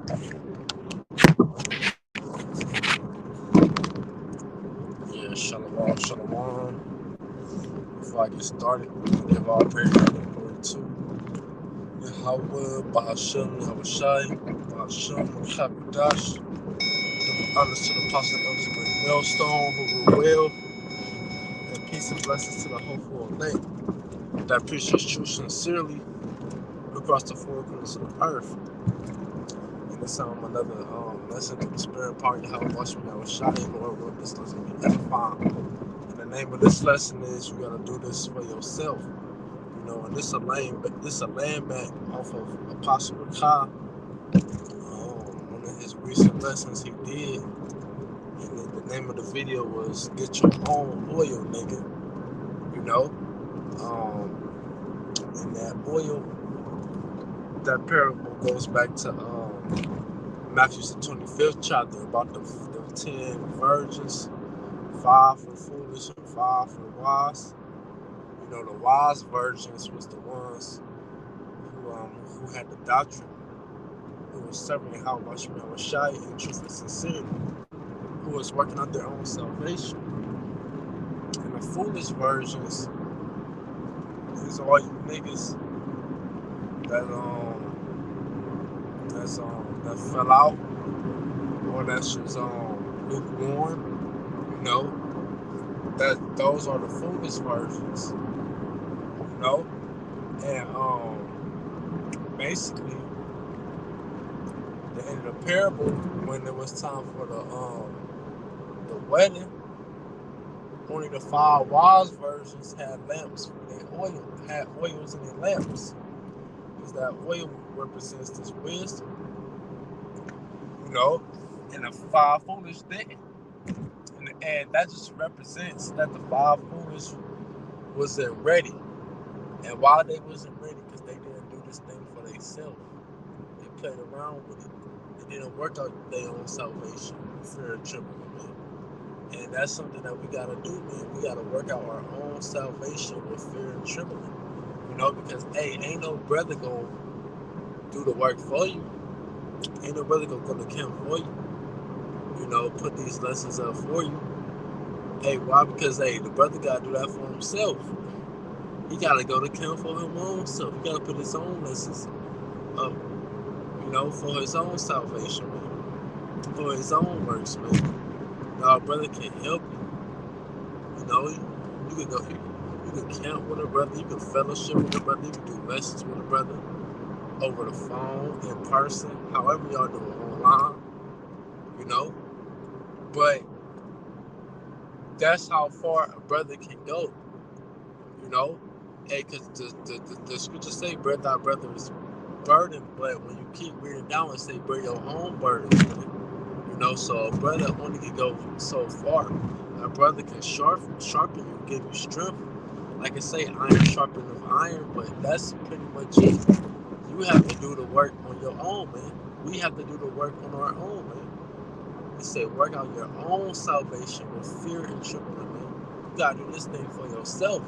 Yeah, shalom, shalom. Before I get started, I give all praise and glory to Yahweh, Bahashem, Yahushai, Bahashem, Hakudash. Give honor to the apostle elders of Millstone who rule well, and peace and blessings to the hopeful elect that preach His truth sincerely across the four corners of the earth. And this another lesson to the spirit part of Yahweh, Bahashem, Yahushai, Lord, will this lesson be edifying. And the name of this lesson is you gotta do this for yourself. And this a landmark off of Apostle Rakai. One of his recent lessons he did, and the name of the video was "Get Your Own Oil, Nigga." And that oil, that parable goes back to Matthew's 25th chapter about the 10 virgins, 5 for the foolish and 5 for the wise. The wise virgins was the ones who had the doctrine, who was serving how much Shai in truth and sincerity, who was working out their own salvation. And the foolish virgins is all you niggas that fell out, or that's just lukewarm. That those are the foolish virgins. And basically the end of the parable, when it was time for the wedding, only the 5 wise virgins had lamps for their oil, had oils in their lamps, because that oil represents this wisdom, and the 5 foolish didn't, and that just represents that the 5 foolish wasn't ready. And why they wasn't ready? Because they didn't do this thing for themselves. They played around with it. They didn't work out their own salvation, fear and trembling, man. And that's something that we gotta do, man. We gotta work out our own salvation with fear and trembling. Because ain't no brother gonna do the work for you. Ain't no brother gonna go to camp for you. Put these lessons up for you. Why? Because the brother gotta do that for himself. He gotta go to camp for his own self. He gotta put his own lessons up, for his own salvation, man. For his own works, man. Now, a brother can help you. You can go. You can camp with a brother. You can fellowship with a brother. You can do lessons with a brother over the phone, in person, however y'all do it, online. But that's how far a brother can go. Because the scriptures say, "Bear thy brother's burden," but when you keep reading down, it say, "Bear your own burden." So a brother only can go so far. A brother can sharpen you, give you strength. Like I say, iron sharpening iron, but that's pretty much it. You have to do the work on your own, man. We have to do the work on our own, man. It say, work out your own salvation with fear and trembling, man. You gotta do this thing for yourself.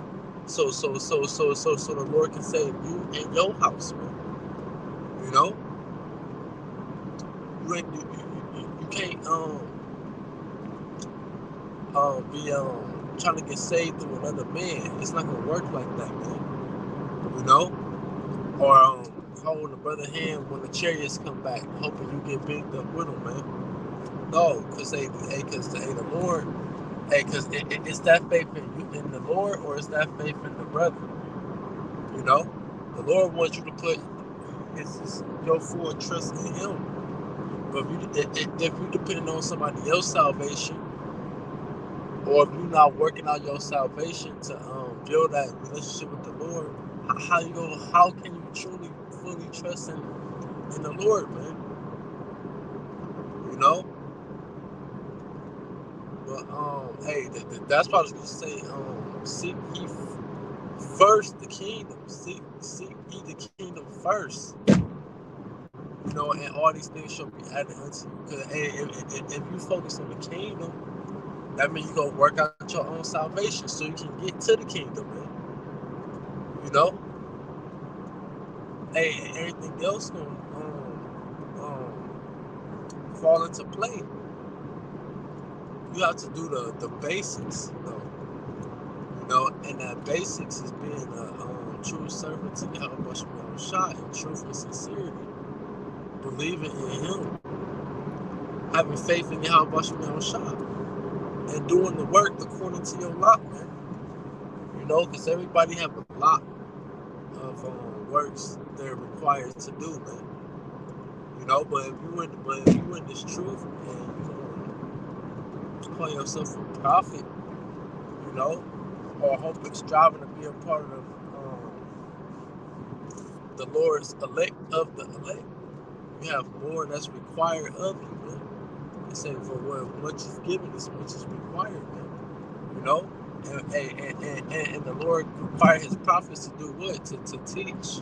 So the Lord can save you and your house, man. You can't be trying to get saved through another man. It's not gonna work like that, man. Or holding a brother's hand when the chariots come back, hoping you get bigged up with them, man. No, because the Lord, because it's that faith in the Lord, or it's that faith in the brother. The Lord wants you to put your full trust in Him. But if you depending on somebody else's salvation, or if you're not working out your salvation to build that relationship with the Lord, how can you truly fully trust in the Lord, man? But that's what I was gonna say. Seek ye first the kingdom. Seek ye the kingdom first. And all these things shall be added unto you. Because if you focus on the kingdom, that means you go work out your own salvation so you can get to the kingdom, man. Everything else gonna fall into play. You have to do the basics, though. And that basics is being a true servant to Yahweh Shah in truth and sincerity, believing in Him, having faith in Yahweh Shah, and doing the work according to your lot, man. Because everybody have a lot of works they're required to do, man. But if you in this truth and you call yourself a prophet, or hoping, striving to be a part of the Lord's elect of the elect, you have more that's required of you, man. They say for what much is given, as much is required, man. And the Lord required His prophets to do what? To teach.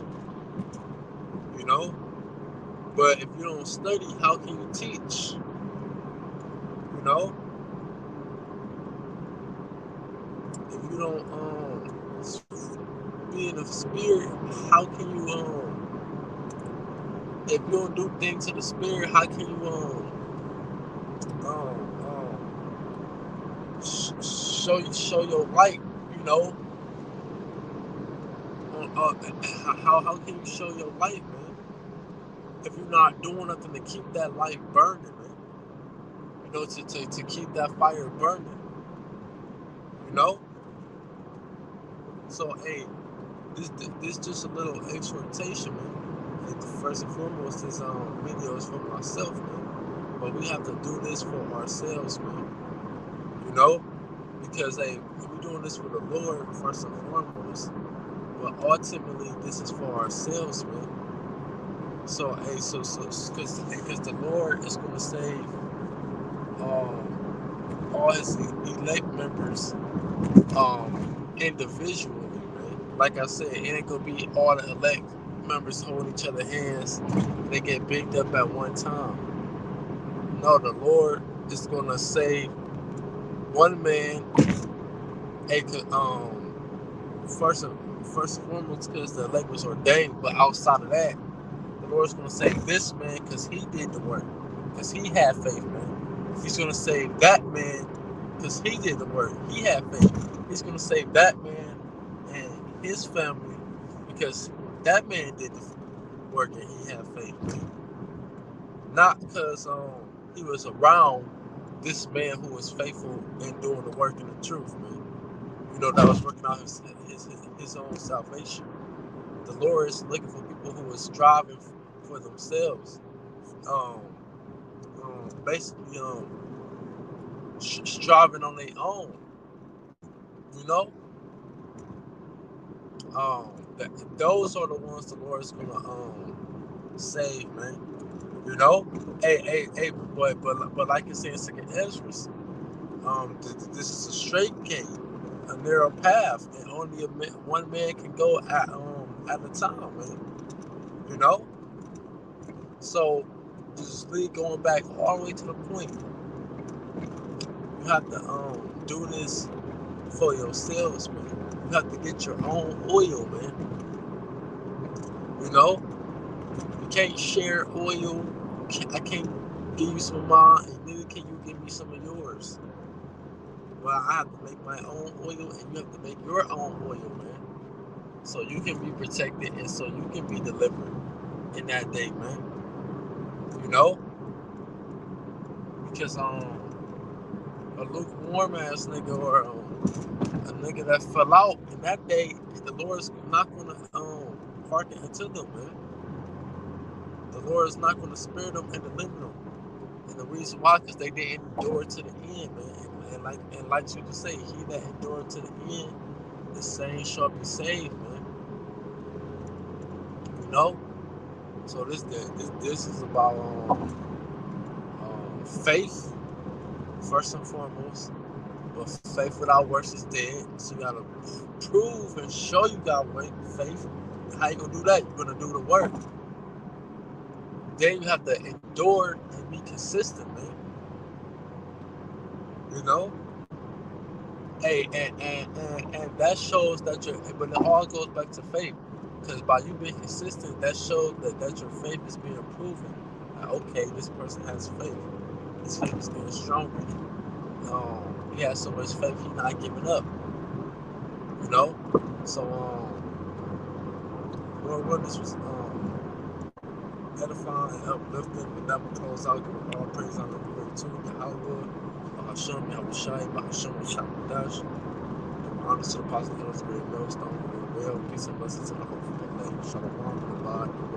But if you don't study, how can you teach? If you don't be in the spirit, how can you if you don't do things to the spirit, how can you show your light? How can you show your light, man? If you're not doing nothing to keep that light burning, man. To keep that fire burning. So, hey, this just a little exhortation, man. And first and foremost, this video is for myself, man. But we have to do this for ourselves, man. Because, hey, we're doing this for the Lord first and foremost. But ultimately, this is for ourselves, man. So, hey, because the Lord is going to save all His elect members individually, man. Like I said, it ain't going to be all the elect members holding each other's hands and they get bigged up at one time. No, the Lord is going to save one man, first and foremost, because the elect was ordained. But outside of that, the Lord's going to save this man because he did the work, because he had faith, man. He's going to save that man because he did the work. He had faith. He's going to save that man and his family because that man did the work and he had faith. Not because he was around this man who was faithful in doing the work in the truth, man. That was working out his own salvation. The Lord is looking for people who are striving for themselves. Basically, striving on their own. Those are the ones the Lord is gonna save, man. Hey, but like you said in 2nd Ezra, this is a straight gate, a narrow path, and only one man can go at a time, man. So just going back all the way to the point, you have to do this for yourselves, man. You have to get your own oil, man. You can't share oil. I can't give you some of mine, and neither can you give me some of yours. Well, I have to make my own oil, and you have to make your own oil, man. So you can be protected, and so you can be delivered in that day, man. Because a lukewarm ass nigga or a nigga that fell out in that day, the Lord's not gonna hearken unto them, man. The Lord is not gonna spare them and deliver them. And the reason why, because they didn't endure to the end, man. And like you can say, he that endured to the end, the same shall be saved, man. So this is about faith first and foremost. But faith without works is dead. So you gotta prove and show you got faith. And how you gonna do that? You're gonna do the work. Then you have to endure and be consistent, man. Hey, and that shows that but it all goes back to faith. Because by you being consistent, that shows that your faith is being proven Okay, this person has faith. His faith is getting stronger. He has so much faith, he's not giving up. You know? So, Lord Wonders was edifying and uplifting, but that will close out, giving all praise on the glory to Yahweh, Hashem, Yahweh Shai, Hashem, Shakadash. Honor to the Apostle of the Great Millstone, well, peace and blessings to the hope of the name, Shalom, the Lord.